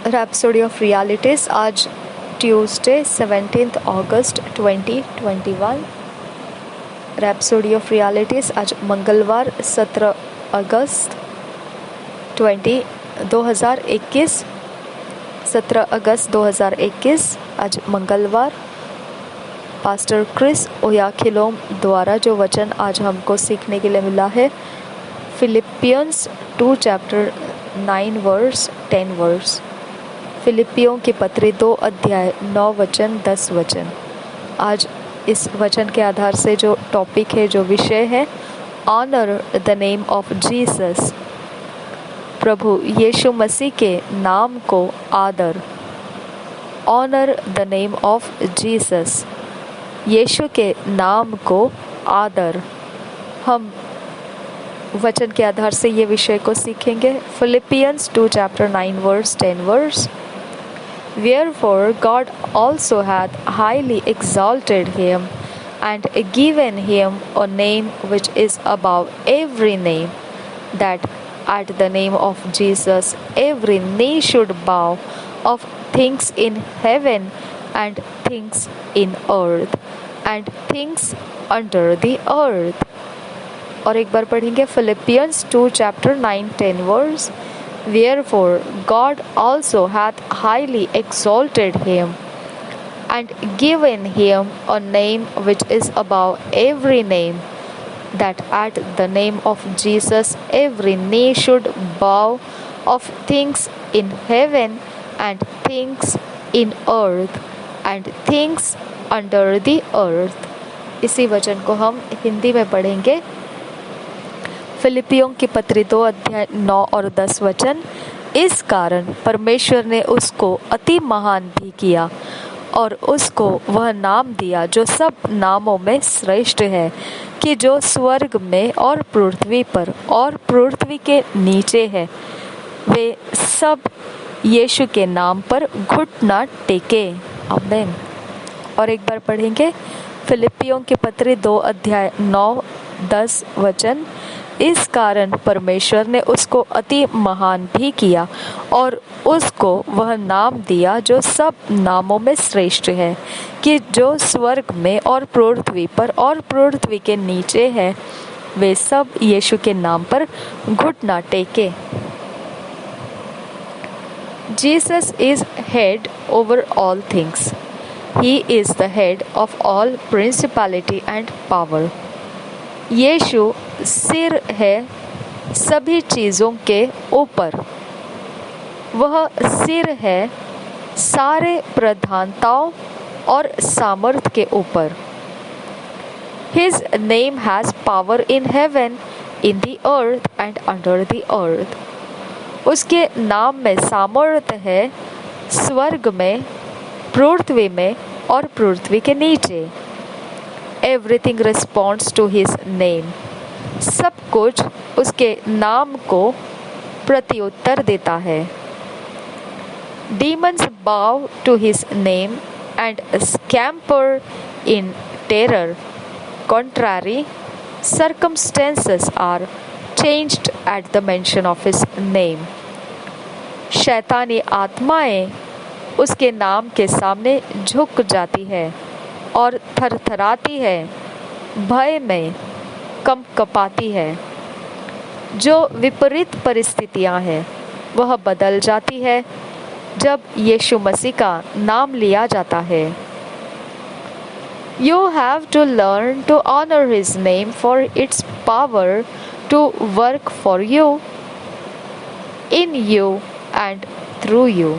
Rhapsody of realities आज Tuesday 17 August 2021। Rhapsody of realities आज मंगलवार 17 अगस्त 2021। 17 अगस्त 2021 आज मंगलवार। पास्टर क्रिस ओयाखिलोम द्वारा जो वचन आज हमको सीखने के लिए मिला है, फिलिपियंस 2 चैप्टर 9 वर्स 10 वर्स। फिलिपियों की पत्री 2 अध्याय 9 वचन 10 वचन। आज इस वचन के आधार से जो टॉपिक है, जो विषय है, honour the name of Jesus. प्रभु यीशु मसीह के नाम को आदर। Honour the name of Jesus, यीशु के नाम को आदर। हम वचन के आधार से ये विषय को सीखेंगे। Philippians 2 chapter 9 verse 10 verse। Wherefore God also hath highly exalted him, and given him a name which is above every name, that at the name of Jesus every knee should bow, of things in heaven and things in earth and things under the earth। और एक बार पढ़ेंगे Philippians 2 chapter 9-10 verse। Wherefore God also hath highly exalted him, and given him a name which is above every name, that at the name of Jesus every knee should bow, of things in heaven and things in earth and things under the earth। इसी वचन को हम हिंदी में पढ़ेंगे। फिलिपियों की पत्री 2 अध्याय 9 और 10 वचन। इस कारण परमेश्वर ने उसको अति महान भी किया और उसको वह नाम दिया जो सब नामों में श्रेष्ठ है, कि जो स्वर्ग में और पृथ्वी पर और पृथ्वी के नीचे है, वे सब यीशु के नाम पर घुटना टेके। आमीन। और एक बार पढ़ेंगे फिलिपियों की पत्री 2 अध्याय 9-10 वचन। इस कारण परमेश्वर ने उसको अति महान भी किया और उसको वह नाम दिया जो सब नामों में श्रेष्ठ है, कि जो स्वर्ग में और पृथ्वी पर और पृथ्वी के नीचे है, वे सब यीशु के नाम पर घुटना टेके। Jesus is head over all things. He is the head of all principality and power। यीशु सिर है सभी चीज़ों के ऊपर। वह सिर है सारे प्रधानताओं और सामर्थ के ऊपर। His name has power in heaven, in the earth and under the earth। उसके नाम में सामर्थ है स्वर्ग में, पृथ्वी में और पृथ्वी के नीचे। Everything responds to his name। सब कुछ उसके नाम को प्रत्युत्तर देता है। Demons bow to his name and scamper in terror। Contrary circumstances are changed at the mention of his name। शैतानी आत्माएं उसके नाम के सामने झुक जाती है और थरथराती है, भय में कंपकपाती है। जो विपरीत परिस्थितियां हैं वह बदल जाती है जब यीशु मसीह का नाम लिया जाता है। You have to learn to honor his name for its power to work for you, in you and through you।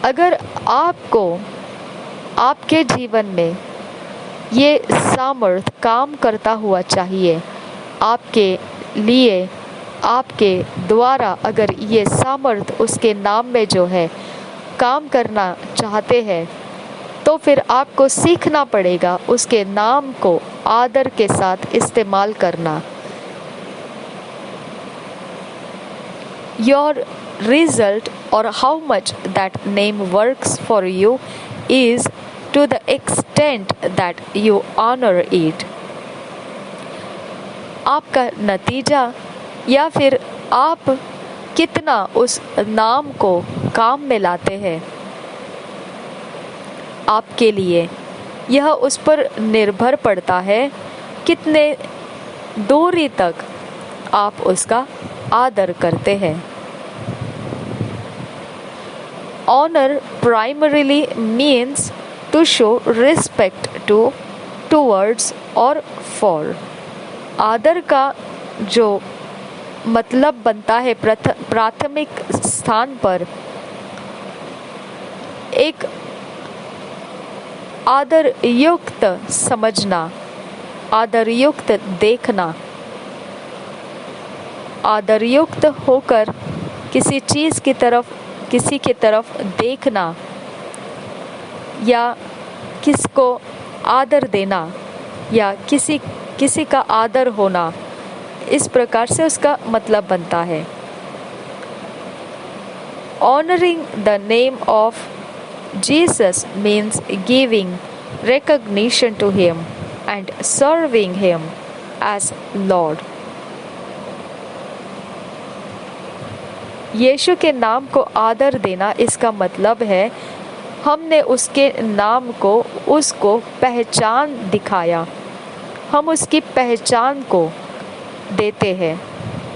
अगर आपको आपके जीवन में ये सामर्थ काम करता हुआ चाहिए, आपके लिए, आपके द्वारा अगर ये सामर्थ उसके नाम में जो है काम करना चाहते हैं, तो फिर आपको सीखना पड़ेगा उसके नाम को आदर के साथ इस्तेमाल करना। Your result or how much that name works for you is to the extent that you honor it। आपका नतीजा या फिर आप कितना उस नाम को काम में लाते हैं आपके लिए, यह उस पर निर्भर पड़ता है कितने दूरी तक आप उसका आदर करते हैं। Honor primarily means to show respect towards or for। आदर का जो मतलब बनता है प्राथमिक स्थान पर एक आदर युक्त समझना, आदर युक्त देखना, आदर युक्त होकर किसी चीज़ की तरफ, किसी की तरफ देखना या किसको आदर देना या किसी का आदर होना, इस प्रकार से उसका मतलब बनता है। Honoring the name of Jesus means giving recognition to him and serving him as Lord। यीशु के नाम को आदर देना, इसका मतलब है हमने उसके नाम को, उसको पहचान दिखाया, हम उसकी पहचान को देते हैं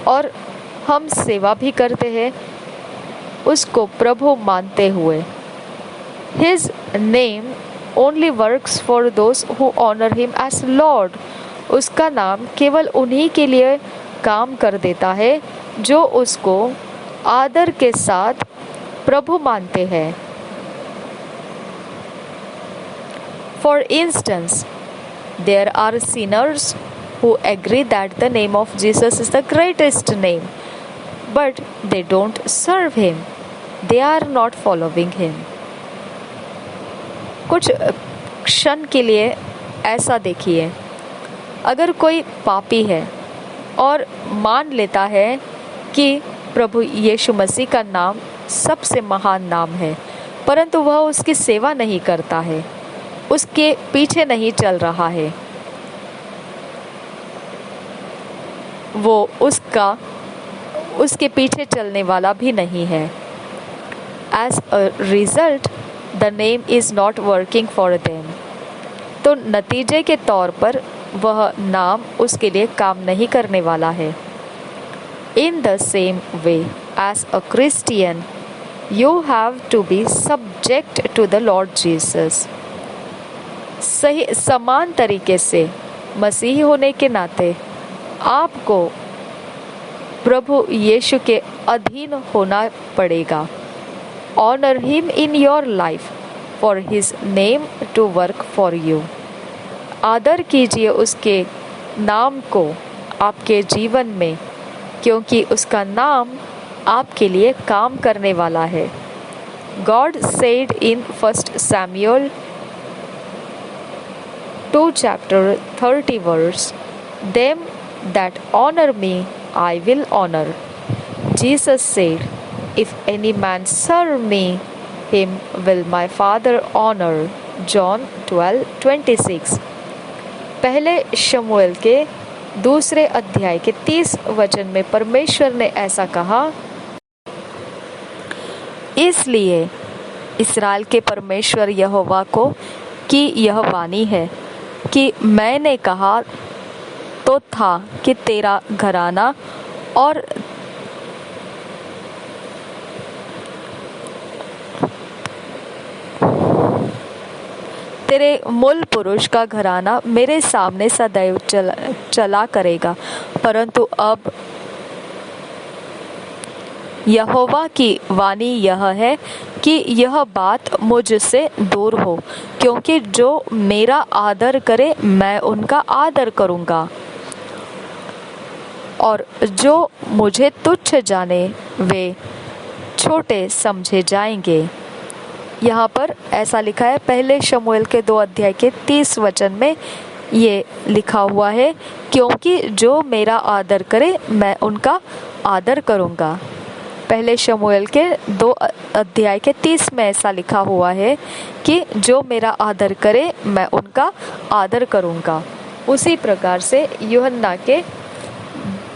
और हम सेवा भी करते हैं उसको प्रभु मानते हुए। His name only works for those who honor him as Lord। उसका नाम केवल उन्हीं के लिए काम कर देता है जो उसको आदर के साथ प्रभु मानते हैं। For instance, there are sinners who agree that the name of Jesus is the greatest name, but they don't serve him. They are not following him। कुछ क्षण के लिए ऐसा देखिए, अगर कोई पापी है और मान लेता है कि प्रभु यीशु मसीह का नाम सबसे महान नाम है, परंतु वह उसकी सेवा नहीं करता है, उसके पीछे नहीं चल रहा है, वो उसके पीछे चलने वाला भी नहीं है। As a result, the name is not working for them। तो नतीजे के तौर पर वह नाम उसके लिए काम नहीं करने वाला है। In the same way, as a Christian, you have to be subject to the Lord Jesus। सही समान तरीके से मसीही होने के नाते आपको प्रभु यीशु के अधीन होना पड़ेगा। Honor him in your life for his name to work for you। आदर कीजिए उसके नाम को आपके जीवन में, क्योंकि उसका नाम आपके लिए काम करने वाला है। God said in 1 Samuel 2:30, them that honor me I will honor। Jesus said, if any man serve me, him will my Father honor। John 12:26। पहले शमूएल के 2 अध्याय के 30 वचन में परमेश्वर ने ऐसा कहा, इसलिए इस्राएल के परमेश्वर यहोवा को की यह वाणी है कि मैंने कहा तो था कि तेरा घराना और तेरे मूल पुरुष का घराना मेरे सामने सदैव चला करेगा। परंतु अब यहोवा की वाणी यह है कि यह बात मुझसे दूर हो, क्योंकि जो मेरा आदर करे मैं उनका आदर करूँगा, और जो मुझे तुच्छ जाने वे छोटे समझे जाएंगे। यहाँ पर ऐसा लिखा है, पहले शमूएल के 2 अध्याय के 30 वचन में ये लिखा हुआ है, क्योंकि जो मेरा आदर करे मैं उनका आदर करूँगा। पहले शमूएल के 2 अध्याय के 30 में ऐसा लिखा हुआ है कि जो मेरा आदर करे मैं उनका आदर करूँगा। उसी प्रकार से यूहन्ना के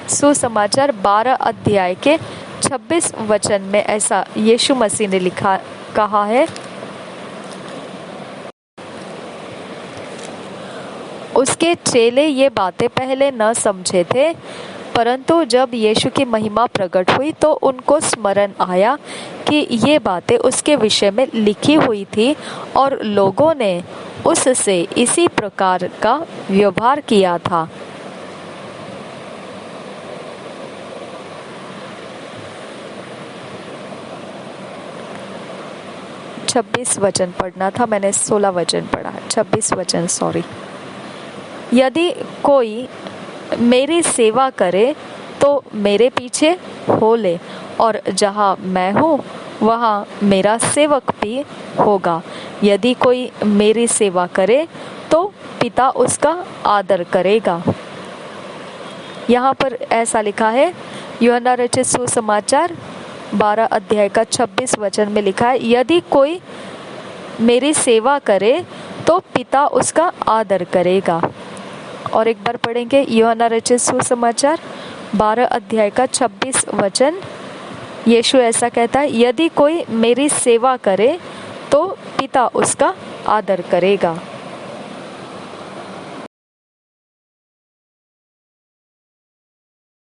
सुसमाचार 12 अध्याय के 26 वचन में ऐसा यीशु मसीह ने कहा है। उसके चेले ये बातें पहले न समझे थे, परंतु जब यीशु की महिमा प्रकट हुई तो उनको स्मरण आया कि ये बातें उसके विषय में लिखी हुई थी और लोगों ने उससे इसी प्रकार का व्यवहार किया था। छब्बीस वचन पढ़ना था, मैंने 16 वचन पढ़ा, 26 वचन सॉरी। यदि कोई मेरी सेवा करे तो मेरे पीछे हो ले, और जहाँ मैं हूँ वहाँ मेरा सेवक भी होगा। यदि कोई मेरी सेवा करे तो पिता उसका आदर करेगा। यहाँ पर ऐसा लिखा है, यूहन्ना रचित सुसमाचार 12 अध्याय का 26 वचन में लिखा है, यदि कोई मेरी सेवा करे तो पिता उसका आदर करेगा। और एक बार पढ़ेंगे, यूहन्ना रचित सुसमाचार 12 अध्याय का 26 वचन। यीशु ऐसा कहता है, यदि कोई मेरी सेवा करे तो पिता उसका आदर करेगा।